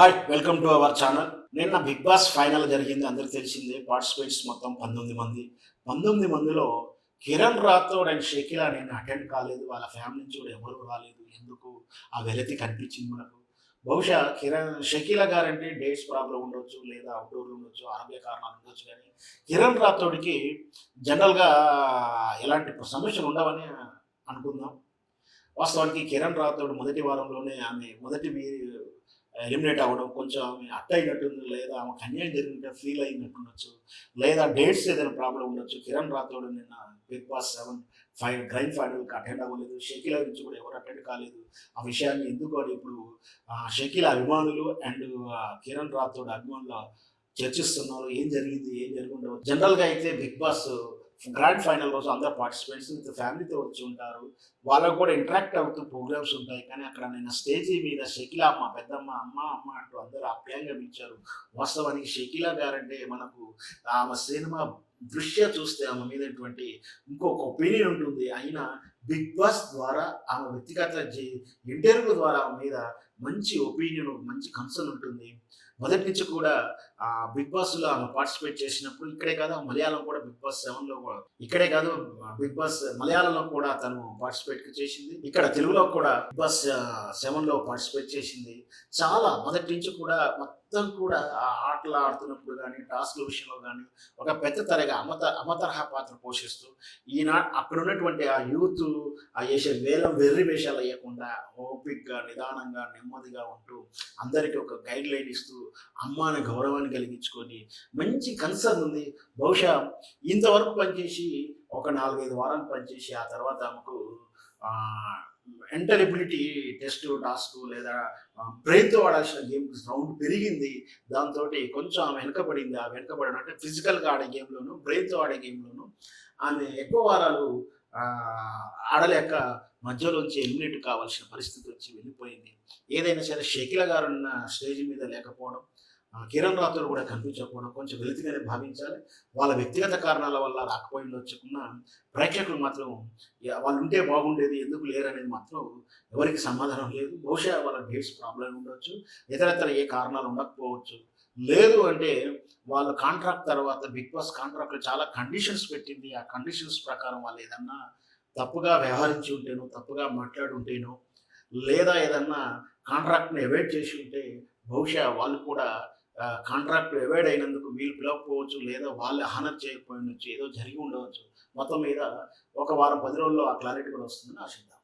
Hi welcome to our channel. నిన్న big boss final జరిగింది. అందరికి తెలిసిందే. పార్టిసిపేట్స్ మొత్తం 19 మంది. 19 మందిలో కిరణ్ రాథోడ్ అండ్ షకీలా నిన్న అటెండ్ కాలేదు. వాళ్ళ ఫ్యామిలీ నుంచి కూడా ఎవరు రాలేదు. ఎందుకు ఆ వెలితి కనిపించింది మనకు. బహుశా షకీలా గారంటే డేట్స్ ప్రాబ్లం ఉండొచ్చు, లేదా అవుట్డోర్ ఉండొచ్చు, ఆరోగ్య కారణాలు ఉండొచ్చు. కానీ కిరణ్ రాథోడ్కి జనరల్గా ఎలాంటి సమస్యలు ఉండవని అనుకుందాం. వాస్తవానికి కిరణ్ రాథోడ్ మొదటి వారంలోనే ఆమె ఎలిమినేట్ అవ్వడం కొంచెం ఆమె అట్ట అయినట్టుంది, లేదా ఆమెకు అన్యాయం జరిగినట్టు ఫీల్ అయినట్టుండొచ్చు, లేదా డేట్స్ ఏదైనా ప్రాబ్లం ఉండొచ్చు. కిరణ్ రాథోడ్ నిన్న బిగ్ బాస్ 7 గ్రాండ్ ఫైనల్కి అటెండ్ అవ్వలేదు. షకీలా నుంచి కూడా ఎవరు అటెండ్ కాలేదు. ఆ విషయాన్ని ఎందుకు అని ఇప్పుడు షకీలా అభిమానులు అండ్ కిరణ్ రాథోడ్ అభిమానులు చర్చిస్తున్నారు. ఏం జరిగింది, ఏం జరిగి ఉండవచ్చు. జనరల్గా అయితే బిగ్ బాస్ గ్రాండ్ ఫైనల్ రోజు అందరు పార్టిసిపెంట్స్ విత్ ఫ్యామిలీతో వచ్చి ఉంటారు. వాళ్ళకు కూడా ఇంటరాక్ట్ అవుతూ ప్రోగ్రామ్స్ ఉంటాయి. కానీ అక్కడ నేను స్టేజీ మీద షకీలా అమ్మ, పెద్దమ్మ, అమ్మ అమ్మ అంటూ అందరూ ఆప్యాయంగా పిలిచారు. వాస్తవానికి షకీలా గారంటే మనకు ఆమె సినిమా దృశ్య చూస్తే ఆమె మీద ఇంకొక ఒపీనియన్ ఉంటుంది. అయినా బిగ్ బాస్ ద్వారా ఆమె వ్యక్తిగత ఇంటర్వ్యూ ద్వారా ఆమె మీద మంచి ఒపీనియన్, మంచి కన్సర్న్ ఉంటుంది. మొదటి నుంచి కూడా బిగ్ బాస్లో ఆమె పార్టిసిపేట్ చేసినప్పుడు ఇక్కడే కాదు, మలయాళం కూడా బిగ్ బాస్ 7లో కూడా ఇక్కడే కాదు, బిగ్ బాస్ మలయాళంలో కూడా తను పార్టిసిపేట్ చేసింది. ఇక్కడ తెలుగులో కూడా బిగ్ బాస్ 7లో పార్టిసిపేట్ చేసింది. చాలా మొదటి నుంచి కూడా మొత్తం కూడా ఆ ఆటలు ఆడుతున్నప్పుడు కానీ, టాస్క్ల విషయంలో కానీ ఒక పెద్ద తరగా అమతరహా పాత్ర పోషిస్తూ అక్కడ ఉన్నటువంటి ఆ యూత్ ఆ వేసే వెర్రి వేషాలు వేయకుండా ఓపిక్గా, నిదానంగా, నెమ్మదిగా ఉంటూ అందరికీ ఒక గైడ్ లైన్ ఇస్తూ అమ్మాని గౌరవాన్ని కలిగించుకొని మంచి కన్సర్న్ ఉంది. బహుశా ఇంతవరకు పనిచేసి ఒక 4-5 వారాలు పనిచేసి ఆ తర్వాత ఆమెకు ఎంటరబిలిటీ టెస్ట్ టాస్క్ లేదా బ్రెయిన్తో ఆడాల్సిన గేమ్ రౌండ్ పెరిగింది. దాంతో కొంచెం ఆమె వెనకబడింది. ఆ వెనకబడడం అంటే ఫిజికల్గా ఆడే గేమ్లోను, బ్రెయిన్తో ఆడే గేమ్లోను ఆమె ఎక్కువ వారాలు ఆడలేక మధ్యలోంచి ఎలిమినేట్ కావాల్సిన పరిస్థితి వచ్చి వెళ్ళిపోయింది. ఏదైనా సరే షకీలా గారు ఉన్న స్టేజ్ మీద లేకపోవడం, కిరణ్ రాథోడ్ కూడా కనిపించకపోవడం కొంచెం వెలితిగానే భావించాలి. వాళ్ళ వ్యక్తిగత కారణాల వల్ల రాకపోయిందొచ్చుకున్న ప్రేక్షకులు మాత్రం వాళ్ళు ఉంటే బాగుండేది, ఎందుకు లేరనేది మాత్రం ఎవరికి సమాధానం లేదు. బహుశా వాళ్ళ డేట్స్ ప్రాబ్లం ఉండొచ్చు, ఇతరత్ర ఏ కారణాలు ఉండకపోవచ్చు. లేదు అంటే వాళ్ళ కాంట్రాక్ట్ తర్వాత బిగ్ బాస్ కాంట్రాక్ట్లో చాలా కండిషన్స్ పెట్టింది. ఆ కండిషన్స్ ప్రకారం వాళ్ళు ఏదన్నా తప్పుగా వ్యవహరించి ఉంటేనో, తప్పుగా మాట్లాడి ఉంటేనో, లేదా ఏదన్నా కాంట్రాక్ట్ని అవాయిడ్ చేసి ఉంటే బహుశా వాళ్ళు కూడా కాంట్రాక్ట్ అవాయిడ్ అయినందుకు వీళ్ళు పిలవకపోవచ్చు, లేదా వాళ్ళు హానర్ చేయకపోయి ఉండొచ్చు, ఏదో జరిగి ఉండవచ్చు. మొత్తం మీద ఒక వారం 10 రోజుల్లో ఆ క్లారిటీ కూడా వస్తుందని ఆశిద్దాం.